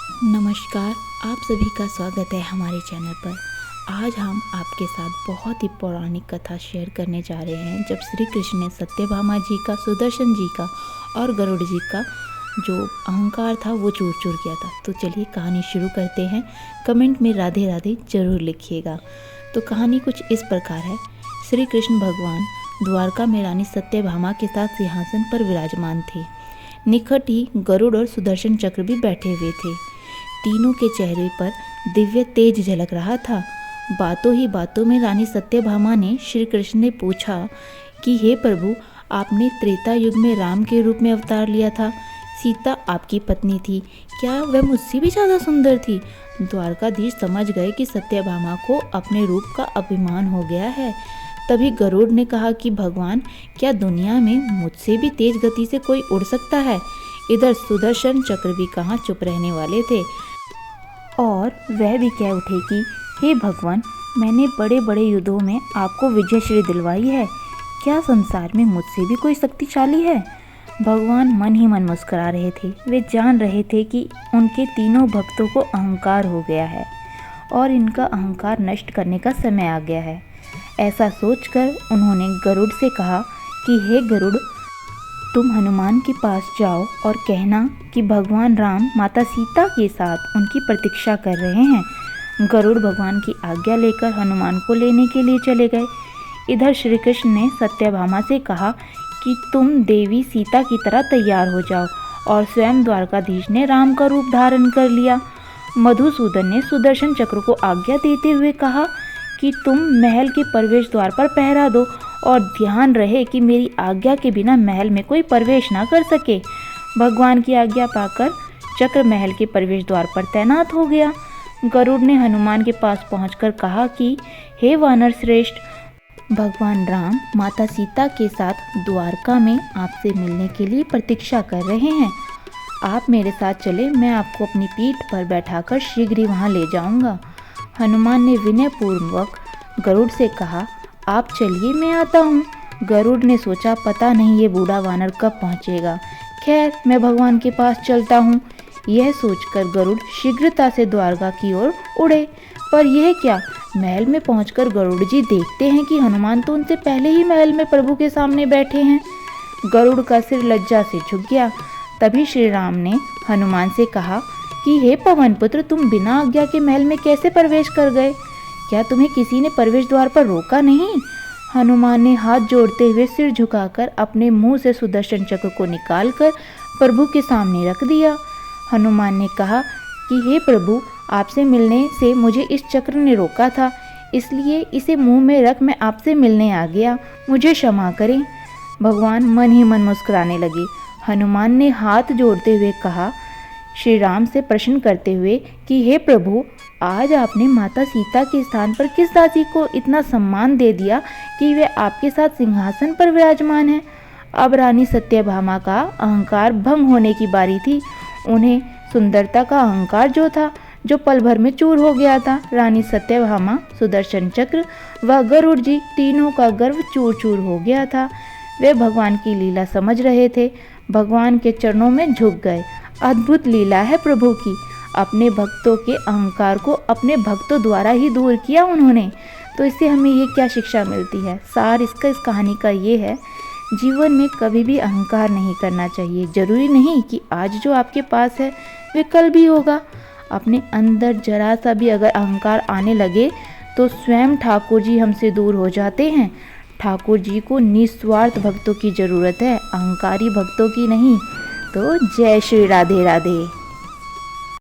नमस्कार। आप सभी का स्वागत है हमारे चैनल पर। आज हम आपके साथ बहुत ही पौराणिक कथा शेयर करने जा रहे हैं, जब श्री कृष्ण ने सत्यभामा जी का, सुदर्शन जी का और गरुड़ जी का जो अहंकार था वो चूर चूर किया था। तो चलिए कहानी शुरू करते हैं। कमेंट में राधे राधे जरूर लिखिएगा। तो कहानी कुछ इस प्रकार है। श्री कृष्ण भगवान द्वारका में रानी सत्यभामा के साथ सिंहासन पर विराजमान थे। निकट ही गरुड़ और सुदर्शन चक्र भी बैठे हुए थे। तीनों के चेहरे पर दिव्य तेज झलक रहा था। बातों ही बातों में रानी सत्यभामा ने श्री कृष्ण ने पूछा कि हे प्रभु, आपने त्रेता युग में राम के रूप में अवतार लिया था। सीता आपकी पत्नी थी, क्या वह मुझसे भी ज़्यादा सुंदर थी? द्वारकाधीश समझ गए कि सत्यभामा को अपने रूप का अभिमान हो गया है। तभी गरुड़ ने कहा कि भगवान, क्या दुनिया में मुझसे भी तेज गति से कोई उड़ सकता है? इधर सुदर्शन चक्र भी कहाँ चुप रहने वाले थे और वह भी कह उठे कि हे भगवान, मैंने बड़े बड़े युद्धों में आपको विजयश्री दिलवाई है। क्या संसार में मुझसे भी कोई शक्तिशाली है? भगवान मन ही मन मुस्कुरा रहे थे। वे जान रहे थे कि उनके तीनों भक्तों को अहंकार हो गया है और इनका अहंकार नष्ट करने का समय आ गया है। ऐसा सोचकर उन्होंने गरुड़ से कहा कि हे गरुड़, तुम हनुमान के पास जाओ और कहना कि भगवान राम माता सीता के साथ उनकी प्रतीक्षा कर रहे हैं। गरुड़ भगवान की आज्ञा लेकर हनुमान को लेने के लिए चले गए। इधर श्री कृष्ण ने सत्यभामा से कहा कि तुम देवी सीता की तरह तैयार हो जाओ, और स्वयं द्वारकाधीश ने राम का रूप धारण कर लिया। मधुसूदन ने सुदर्शन चक्र को आज्ञा देते हुए कहा कि तुम महल के प्रवेश द्वार पर पहरा दो और ध्यान रहे कि मेरी आज्ञा के बिना महल में कोई प्रवेश ना कर सके। भगवान की आज्ञा पाकर चक्र महल के प्रवेश द्वार पर तैनात हो गया। गरुड़ ने हनुमान के पास पहुंचकर कहा कि हे वानर श्रेष्ठ, भगवान राम माता सीता के साथ द्वारका में आपसे मिलने के लिए प्रतीक्षा कर रहे हैं। आप मेरे साथ चले, मैं आपको अपनी पीठ पर बैठाकर शीघ्र ही वहां ले जाऊंगा। हनुमान ने विनयपूर्वक गरुड़ से कहा, आप चलिए, मैं आता हूँ। गरुड़ ने सोचा, पता नहीं ये बूढ़ा वानर कब पहुँचेगा। खैर, मैं भगवान के पास चलता हूँ। यह सोचकर गरुड़ शीघ्रता से द्वारका की ओर उड़े। पर यह क्या, महल में पहुंचकर गरुड़ जी देखते हैं कि हनुमान तो उनसे पहले ही महल में प्रभु के सामने बैठे हैं। गरुड़ का सिर लज्जा से झुक गया। तभी श्री राम ने हनुमान से कहा कि हे पवन पुत्र, तुम बिना आज्ञा के महल में कैसे प्रवेश कर गए? क्या तुम्हें किसी ने प्रवेश द्वार पर रोका नहीं? हनुमान ने हाथ जोड़ते हुए सिर झुकाकर अपने मुंह से सुदर्शन चक्र को निकालकर प्रभु के सामने रख दिया। हनुमान ने कहा कि हे प्रभु, आपसे मिलने से मुझे इस चक्र ने रोका था, इसलिए इसे मुंह में रख मैं आपसे मिलने आ गया। मुझे क्षमा करें। भगवान मन ही मन मुस्कुराने लगे। हनुमान ने हाथ जोड़ते हुए कहा, श्री राम से प्रश्न करते हुए कि हे प्रभु, आज आपने माता सीता के स्थान पर किस दासी को इतना सम्मान दे दिया कि वे आपके साथ सिंहासन पर विराजमान है? अब रानी सत्यभामा का अहंकार भंग होने की बारी थी। उन्हें सुंदरता का अहंकार जो था, जो पल भर में चूर हो गया था। रानी सत्यभामा, सुदर्शन चक्र व गरुड़ जी, तीनों का गर्व चूर चूर हो गया था। वे भगवान की लीला समझ रहे थे, भगवान के चरणों में झुक गए। अद्भुत लीला है प्रभु की। अपने भक्तों के अहंकार को अपने भक्तों द्वारा ही दूर किया उन्होंने। तो इससे हमें ये क्या शिक्षा मिलती है? सार इस कहानी का ये है, जीवन में कभी भी अहंकार नहीं करना चाहिए। जरूरी नहीं कि आज जो आपके पास है वे कल भी होगा। अपने अंदर जरा सा भी अगर अहंकार आने लगे तो स्वयं ठाकुर जी हमसे दूर हो जाते हैं। ठाकुर जी को निस्वार्थ भक्तों की ज़रूरत है, अहंकारी भक्तों की नहीं। तो जय श्री राधे राधे।